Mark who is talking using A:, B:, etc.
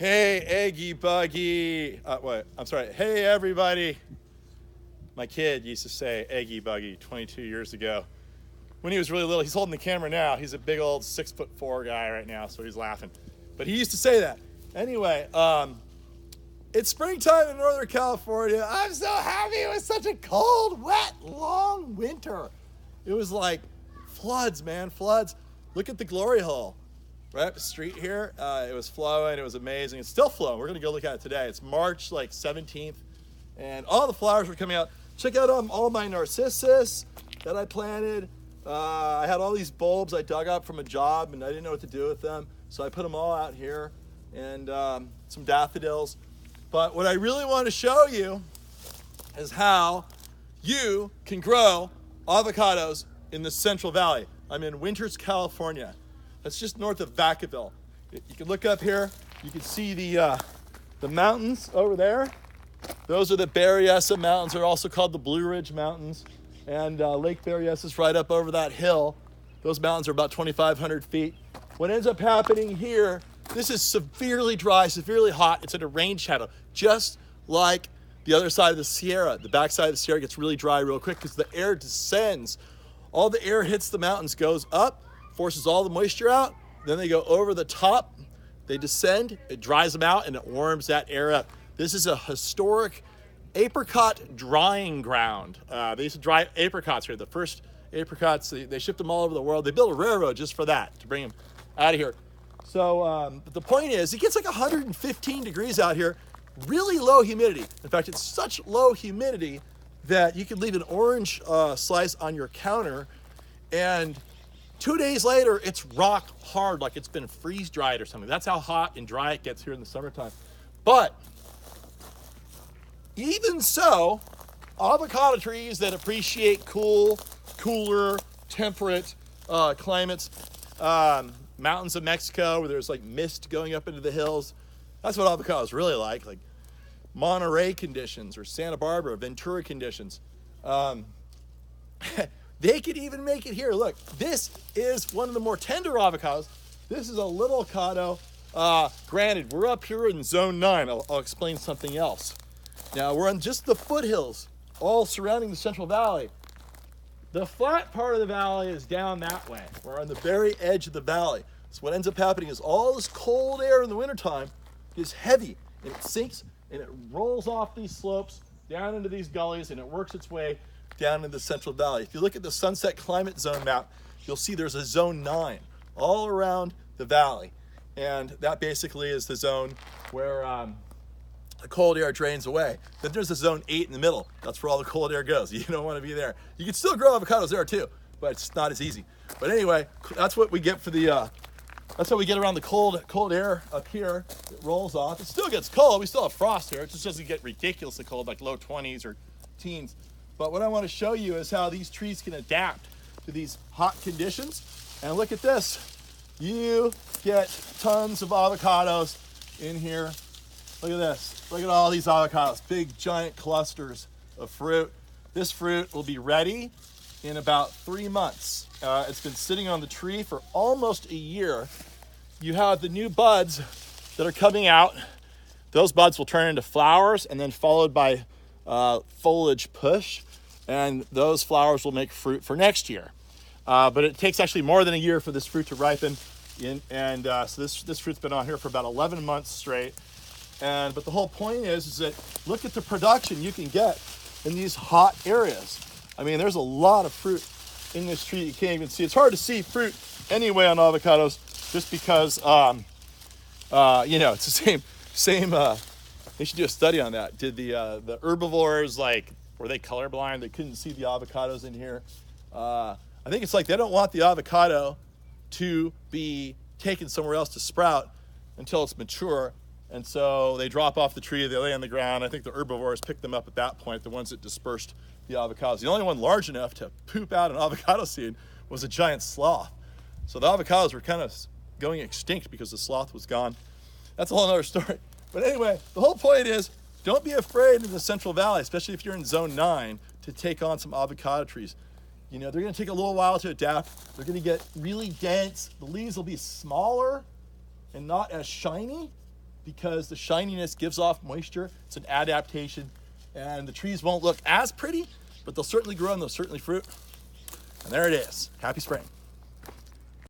A: Hey, Eggy Buggy. Hey, everybody. My kid used to say Eggy Buggy 22 years ago. When he was really little, he's holding the camera now. He's a big old 6'4" guy right now, so he's laughing. But he used to say that. Anyway, it's springtime in Northern California. I'm so happy. It was such a cold, wet, long winter. It was like floods, man, floods. Look at the glory hole. Right up the street here, it was flowing, it was amazing. It's still flowing. We're gonna go look at it today. It's March 17th, and all the flowers were coming out. Check out all my narcissus that I planted. I had all these bulbs I dug up from a job, and I didn't know what to do with them, so I put them all out here, and some daffodils. But what I really want to show you is how you can grow avocados in the Central Valley. I'm in Winters, California. That's just north of Vacaville. You can look up here. You can see the mountains over there. Those are the Berryessa Mountains. They're also called the Blue Ridge Mountains. And Lake Berryessa is right up over that hill. Those mountains are about 2,500 feet. What ends up happening here, this is severely dry, severely hot. It's in a rain shadow, just like the other side of the Sierra. The backside of the Sierra gets really dry real quick because the air descends. All the air hits the mountains, goes up, forces all the moisture out, then they go over the top, they descend, it dries them out, and it warms that air up. This is a historic apricot drying ground. They used to dry apricots here. The first apricots, they shipped them all over the world. They built a railroad just for that, to bring them out of here. So but the point is, it gets like 115 degrees out here, really low humidity. In fact, it's such low humidity that you could leave an orange slice on your counter, and 2 days later, it's rock hard, like it's been freeze dried or something. That's how hot and dry it gets here in the summertime. But even so, avocado trees that appreciate cooler, temperate climates, mountains of Mexico where there's like mist going up into the hills, that's what avocados really like Monterey conditions or Santa Barbara, Ventura conditions. They could even make it here. Look, this is one of the more tender avocados. This is a little avocado. Granted, we're up here in zone 9. I'll explain something else. Now, we're on just the foothills, all surrounding the Central Valley. The flat part of the valley is down that way. We're on the very edge of the valley. So what ends up happening is all this cold air in the wintertime is heavy, and it sinks, and it rolls off these slopes down into these gullies, and it works its way down in the Central Valley. If you look at the Sunset Climate Zone map, you'll see there's a zone 9 all around the valley. And that basically is the zone where the cold air drains away. Then there's a zone 8 in the middle. That's where all the cold air goes. You don't want to be there. You can still grow avocados there too, but it's not as easy. But anyway, that's what we get for the, that's how we get around the cold air up here. It rolls off. It still gets cold. We still have frost here. It just doesn't get ridiculously cold, like low 20s or teens. But what I want to show you is how these trees can adapt to these hot conditions. And look at this. You get tons of avocados in here. Look at this. Look at all these avocados. Big, giant clusters of fruit. This fruit will be ready in about 3 months. It's been sitting on the tree for almost a year. You have the new buds that are coming out. Those buds will turn into flowers and then followed by foliage push. And those flowers will make fruit for next year. But it takes actually more than a year for this fruit to ripen. So this fruit's been on here for about 11 months straight. But the whole point is that look at the production you can get in these hot areas. I mean, there's a lot of fruit in this tree you can't even see. It's hard to see fruit anyway on avocados just because, it's the same. They should do a study on that. Did the herbivores, were they colorblind? They couldn't see the avocados in here. I think it's like they don't want the avocado to be taken somewhere else to sprout until it's mature. And so they drop off the tree, they lay on the ground. I think the herbivores pick them up at that point, the ones that dispersed the avocados. The only one large enough to poop out an avocado seed was a giant sloth. So the avocados were kind of going extinct because the sloth was gone. That's a whole other story. But anyway, the whole point is, don't be afraid in the Central Valley, especially if you're in zone 9, to take on some avocado trees. They're going to take a little while to adapt. They're going to get really dense. The leaves will be smaller and not as shiny. because the shininess gives off moisture. It's an adaptation, and the trees won't look as pretty, but they'll certainly grow and they'll certainly fruit. And there it is. Happy spring.